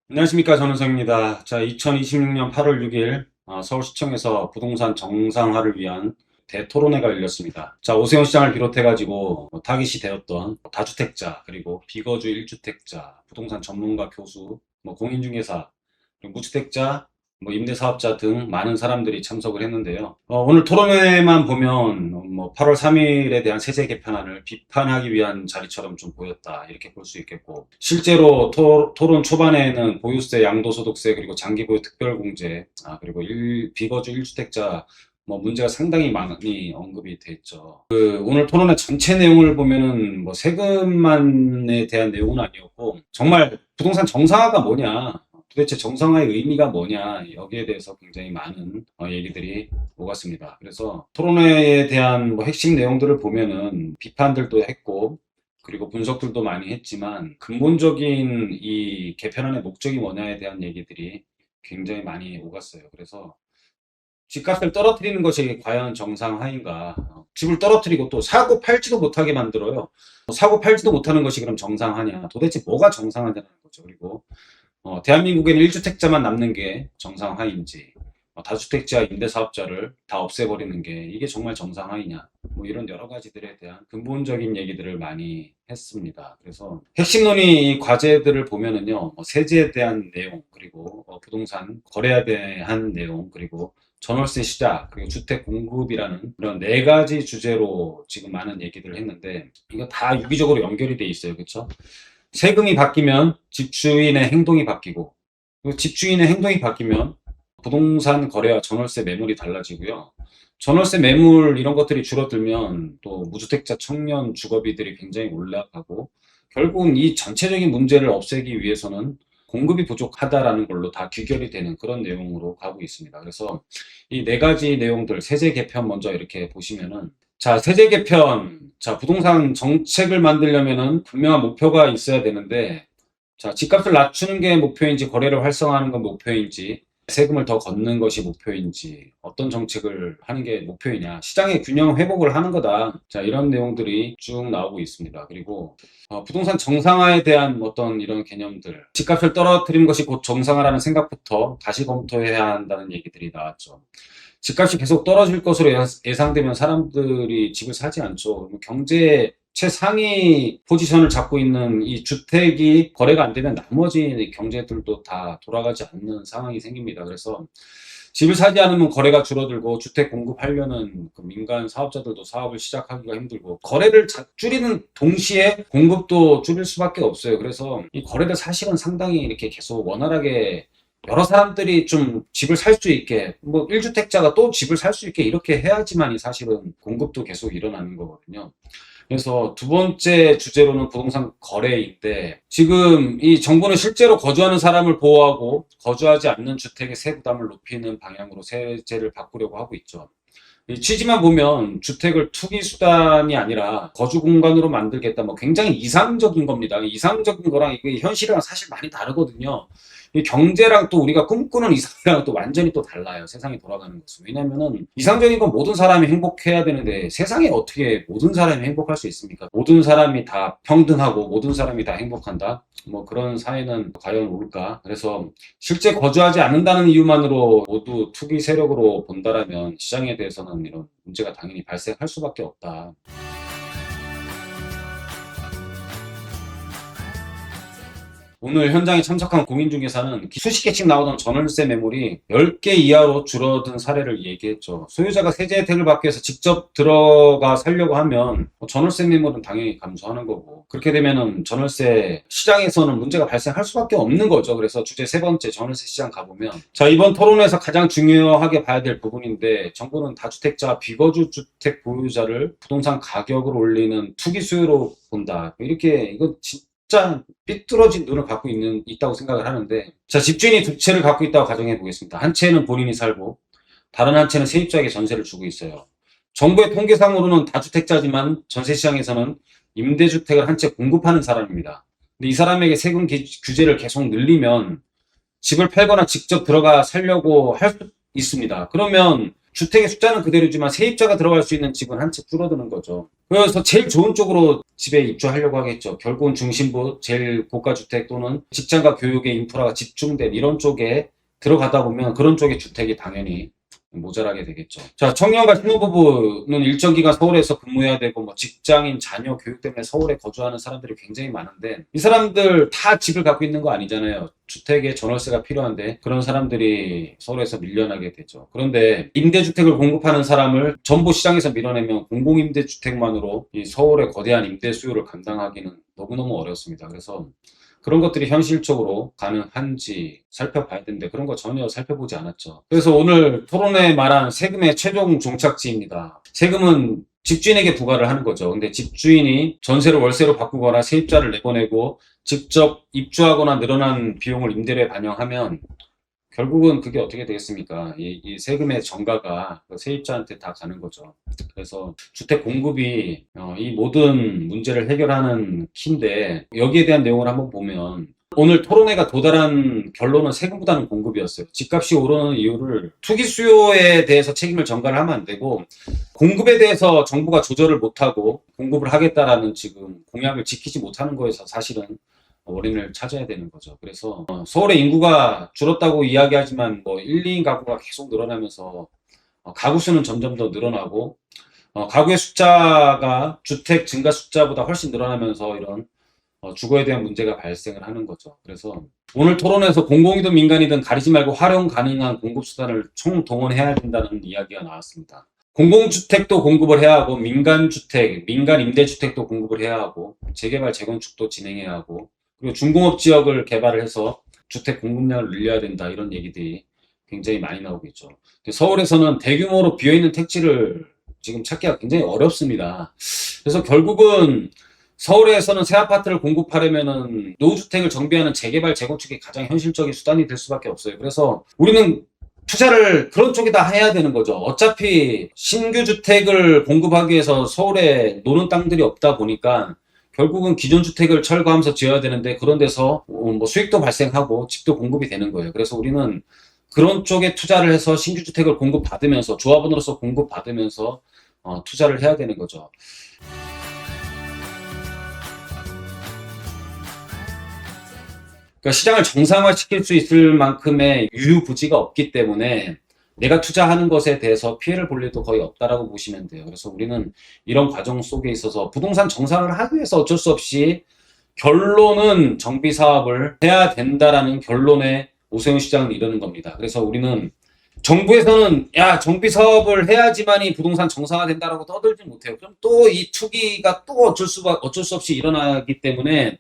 안녕하십니까, 전은성입니다. 자, 2026년 8월 6일 서울시청에서 부동산 정상화를 위한 대토론회가 열렸습니다. 자, 오세훈 시장을 비롯해가지고 타깃이 되었던 다주택자, 그리고 비거주 1주택자, 부동산 전문가 교수, 공인중개사, 그리고 무주택자, 임대사업자 등 많은 사람들이 참석을 했는데요. 오늘 토론회만 보면 8월 3일에 대한 세제 개편안을 비판하기 위한 자리처럼 좀 보였다, 이렇게 볼 수 있겠고, 실제로 토론 초반에는 보유세, 양도소득세, 그리고 장기보유 특별공제, 그리고 비거주 1주택자 문제가 상당히 많이 언급이 됐죠. 오늘 토론회 전체 내용을 보면은 세금만에 대한 내용은 아니었고, 정말 부동산 정상화가 뭐냐, 도대체 정상화의 의미가 뭐냐, 여기에 대해서 굉장히 많은 얘기들이 오갔습니다. 그래서 토론회에 대한 핵심 내용들을 보면은 비판들도 했고, 그리고 분석들도 많이 했지만, 근본적인 이 개편안의 목적이 뭐냐에 대한 얘기들이 굉장히 많이 오갔어요. 그래서 집값을 떨어뜨리는 것이 과연 정상화인가? 집을 떨어뜨리고 또 사고 팔지도 못하게 만들어요. 사고 팔지도 못하는 것이 그럼 정상화냐? 도대체 뭐가 정상화냐는 거죠. 그리고 대한민국에는 1주택자만 남는 게 정상화인지, 다주택자 임대사업자를 다 없애버리는 게 이게 정말 정상화이냐, 이런 여러 가지들에 대한 근본적인 얘기들을 많이 했습니다. 그래서 핵심 논의 과제들을 보면은요, 세제에 대한 내용, 그리고 부동산 거래에 대한 내용, 그리고 전월세 시작, 그리고 주택 공급이라는 이런 4가지 주제로 지금 많은 얘기들을 했는데, 이거 다 유기적으로 연결이 돼 있어요. 그렇죠? 세금이 바뀌면 집주인의 행동이 바뀌고, 집주인의 행동이 바뀌면 부동산 거래와 전월세 매물이 달라지고요. 전월세 매물 이런 것들이 줄어들면 또 무주택자 청년 주거비들이 굉장히 올라가고, 결국은 이 전체적인 문제를 없애기 위해서는 공급이 부족하다라는 걸로 다 귀결이 되는 그런 내용으로 가고 있습니다. 그래서 이 4가지 내용들, 세제 개편 먼저 이렇게 보시면은, 자, 세제 개편, 자, 부동산 정책을 만들려면은 분명한 목표가 있어야 되는데, 자, 집값을 낮추는 게 목표인지, 거래를 활성화하는 건 목표인지, 세금을 더 걷는 것이 목표인지, 어떤 정책을 하는 게 목표이냐, 시장의 균형 회복을 하는 거다. 자, 이런 내용들이 쭉 나오고 있습니다. 그리고 부동산 정상화에 대한 어떤 이런 개념들, 집값을 떨어뜨리는 것이 곧 정상화라는 생각부터 다시 검토해야 한다는 얘기들이 나왔죠. 집값이 계속 떨어질 것으로 예상되면 사람들이 집을 사지 않죠. 경제 최상위 포지션을 잡고 있는 이 주택이 거래가 안 되면 나머지 경제들도 다 돌아가지 않는 상황이 생깁니다. 그래서 집을 사지 않으면 거래가 줄어들고, 주택 공급하려는 민간 사업자들도 사업을 시작하기가 힘들고, 거래를 줄이는 동시에 공급도 줄일 수밖에 없어요. 그래서 이 거래를 사실은 상당히 이렇게 계속 원활하게 여러 사람들이 좀 집을 살 수 있게, 1주택자가 또 집을 살 수 있게 이렇게 해야지만이 사실은 공급도 계속 일어나는 거거든요. 그래서 두 번째 주제로는 부동산 거래인데, 지금 이 정부는 실제로 거주하는 사람을 보호하고 거주하지 않는 주택의 세부담을 높이는 방향으로 세제를 바꾸려고 하고 있죠. 이 취지만 보면 주택을 투기 수단이 아니라 거주 공간으로 만들겠다, 굉장히 이상적인 겁니다. 이상적인 거랑 이게 현실이랑 사실 많이 다르거든요. 이 경제랑 또 우리가 꿈꾸는 이상이랑 또 완전히 또 달라요. 세상이 돌아가는 것은. 왜냐면은 이상적인 건 모든 사람이 행복해야 되는데, 세상에 어떻게 모든 사람이 행복할 수 있습니까? 모든 사람이 다 평등하고 모든 사람이 다 행복한다? 그런 사회는 과연 올까? 그래서 실제 거주하지 않는다는 이유만으로 모두 투기 세력으로 본다라면 시장에 대해서는 이런 문제가 당연히 발생할 수밖에 없다. 오늘 현장에 참석한 공인중개사는 수십 개씩 나오던 전월세 매물이 10개 이하로 줄어든 사례를 얘기했죠. 소유자가 세제 혜택을 받기 위해서 직접 들어가 살려고 하면 전월세 매물은 당연히 감소하는 거고, 그렇게 되면은 전월세 시장에서는 문제가 발생할 수밖에 없는 거죠. 그래서 주제 3번째, 전월세 시장 가보면, 자, 이번 토론에서 가장 중요하게 봐야 될 부분인데, 정부는 다주택자 비거주 주택 보유자를 부동산 가격을 올리는 투기 수요로 본다. 이거 진짜 삐뚤어진 눈을 갖고 있다고 생각을 하는데, 자, 집주인이 2채를 갖고 있다고 가정해 보겠습니다. 한 채는 본인이 살고, 다른 한 채는 세입자에게 전세를 주고 있어요. 정부의 통계상으로는 다주택자지만 전세시장에서는 임대주택을 한 채 공급하는 사람입니다. 근데 이 사람에게 세금 규제를 계속 늘리면 집을 팔거나 직접 들어가 살려고 할 수 있습니다. 그러면 주택의 숫자는 그대로지만 세입자가 들어갈 수 있는 집은 한 채 줄어드는 거죠. 그래서 제일 좋은 쪽으로 집에 입주하려고 하겠죠. 결국은 중심부, 제일 고가주택 또는 직장과 교육의 인프라가 집중된 이런 쪽에 들어가다 보면 그런 쪽의 주택이 당연히 모자라게 되겠죠. 자, 청년과 신혼부부는 일정 기간 서울에서 근무해야 되고, 뭐 직장인, 자녀, 교육 때문에 서울에 거주하는 사람들이 굉장히 많은데, 이 사람들 다 집을 갖고 있는 거 아니잖아요. 주택에 전월세가 필요한데, 그런 사람들이 서울에서 밀려나게 되죠. 그런데 임대주택을 공급하는 사람을 전부 시장에서 밀어내면 공공임대주택만으로 이 서울의 거대한 임대 수요를 감당하기는 너무너무 어렵습니다. 그래서 그런 것들이 현실적으로 가능한지 살펴봐야 되는데 그런 거 전혀 살펴보지 않았죠. 그래서 오늘 토론에 말한 세금의 최종 종착지입니다. 세금은 집주인에게 부과를 하는 거죠. 근데 집주인이 전세를 월세로 바꾸거나 세입자를 내보내고 직접 입주하거나 늘어난 비용을 임대료에 반영하면 결국은 그게 어떻게 되겠습니까? 이 세금의 전가가 세입자한테 다 가는 거죠. 그래서 주택 공급이 이 모든 문제를 해결하는 키인데, 여기에 대한 내용을 한번 보면 오늘 토론회가 도달한 결론은 세금보다는 공급이었어요. 집값이 오르는 이유를 투기 수요에 대해서 책임을 전가를 하면 안 되고, 공급에 대해서 정부가 조절을 못하고 공급을 하겠다라는 지금 공약을 지키지 못하는 거에서 사실은 원인을 찾아야 되는 거죠. 그래서 서울의 인구가 줄었다고 이야기하지만 뭐 1, 2인 가구가 계속 늘어나면서 가구 수는 점점 더 늘어나고, 가구의 숫자가 주택 증가 숫자보다 훨씬 늘어나면서 이런 주거에 대한 문제가 발생을 하는 거죠. 그래서 오늘 토론에서 공공이든 민간이든 가리지 말고 활용 가능한 공급 수단을 총동원해야 된다는 이야기가 나왔습니다. 공공주택도 공급을 해야 하고, 민간주택, 민간 임대주택도 공급을 해야 하고, 재개발, 재건축도 진행해야 하고, 그리고 중공업 지역을 개발을 해서 주택 공급량을 늘려야 된다, 이런 얘기들이 굉장히 많이 나오고 있죠. 서울에서는 대규모로 비어있는 택지를 지금 찾기가 굉장히 어렵습니다. 그래서 결국은 서울에서는 새 아파트를 공급하려면은 노후주택을 정비하는 재개발, 재건축이 가장 현실적인 수단이 될 수밖에 없어요. 그래서 우리는 투자를 그런 쪽에다 해야 되는 거죠. 어차피 신규 주택을 공급하기 위해서 서울에 노는 땅들이 없다 보니까 결국은 기존 주택을 철거하면서 지어야 되는데, 그런 데서 뭐 수익도 발생하고 집도 공급이 되는 거예요. 그래서 우리는 그런 쪽에 투자를 해서 신규 주택을 공급받으면서, 조합원으로서 공급받으면서 투자를 해야 되는 거죠. 그러니까 시장을 정상화시킬 수 있을 만큼의 유유부지가 없기 때문에 내가 투자하는 것에 대해서 피해를 볼 일도 거의 없다라고 보시면 돼요. 그래서 우리는 이런 과정 속에 있어서 부동산 정상화를 하기 위해서 어쩔 수 없이 결론은 정비 사업을 해야 된다라는 결론에 오세훈 시장은 이르는 겁니다. 그래서 우리는 정부에서는 야, 정비 사업을 해야지만이 부동산 정상화 된다라고 떠들지 못해요. 그럼 또 이 투기가 또 어쩔 수 없이 일어나기 때문에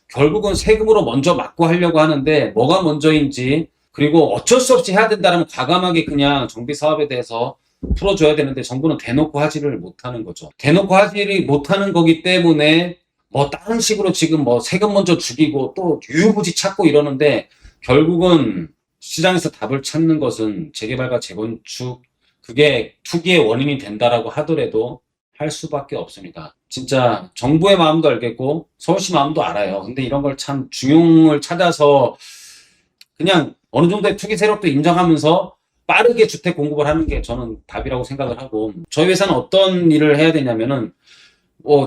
결국은 세금으로 먼저 막고 하려고 하는데, 뭐가 먼저인지, 그리고 어쩔 수 없이 해야 된다면 과감하게 그냥 정비 사업에 대해서 풀어줘야 되는데, 정부는 대놓고 하지를 못하는 거죠. 대놓고 하지를 못하는 거기 때문에 뭐 다른 식으로 지금 뭐 세금 먼저 죽이고 또 유유부지 찾고 이러는데, 결국은 시장에서 답을 찾는 것은 재개발과 재건축, 그게 투기의 원인이 된다라고 하더라도 할 수밖에 없습니다. 진짜 정부의 마음도 알겠고 서울시 마음도 알아요. 근데 이런 걸 참 중용을 찾아서 그냥 어느 정도의 투기 세력도 인정하면서 빠르게 주택 공급을 하는 게 저는 답이라고 생각을 하고, 저희 회사는 어떤 일을 해야 되냐면은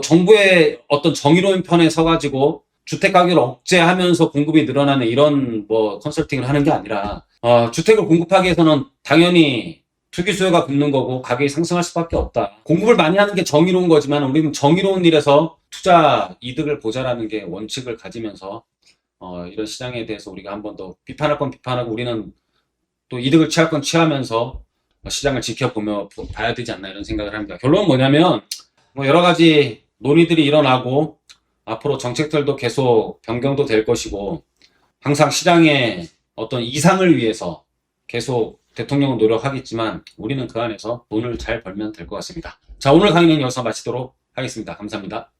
정부의 어떤 정의로운 편에 서가지고 주택 가격을 억제하면서 공급이 늘어나는 이런 컨설팅을 하는 게 아니라, 주택을 공급하기 위해서는 당연히 투기 수요가 붙는 거고 가격이 상승할 수밖에 없다. 공급을 많이 하는 게 정의로운 거지만 우리는 정의로운 일에서 투자 이득을 보자라는 게 원칙을 가지면서 이런 시장에 대해서 우리가 한 번 더 비판할 건 비판하고, 우리는 또 이득을 취할 건 취하면서 시장을 지켜보며 봐야 되지 않나, 이런 생각을 합니다. 결론은 뭐냐면 여러 가지 논의들이 일어나고 앞으로 정책들도 계속 변경도 될 것이고, 항상 시장의 어떤 이상을 위해서 계속 대통령은 노력하겠지만 우리는 그 안에서 돈을 잘 벌면 될 것 같습니다. 자, 오늘 강의는 여기서 마치도록 하겠습니다. 감사합니다.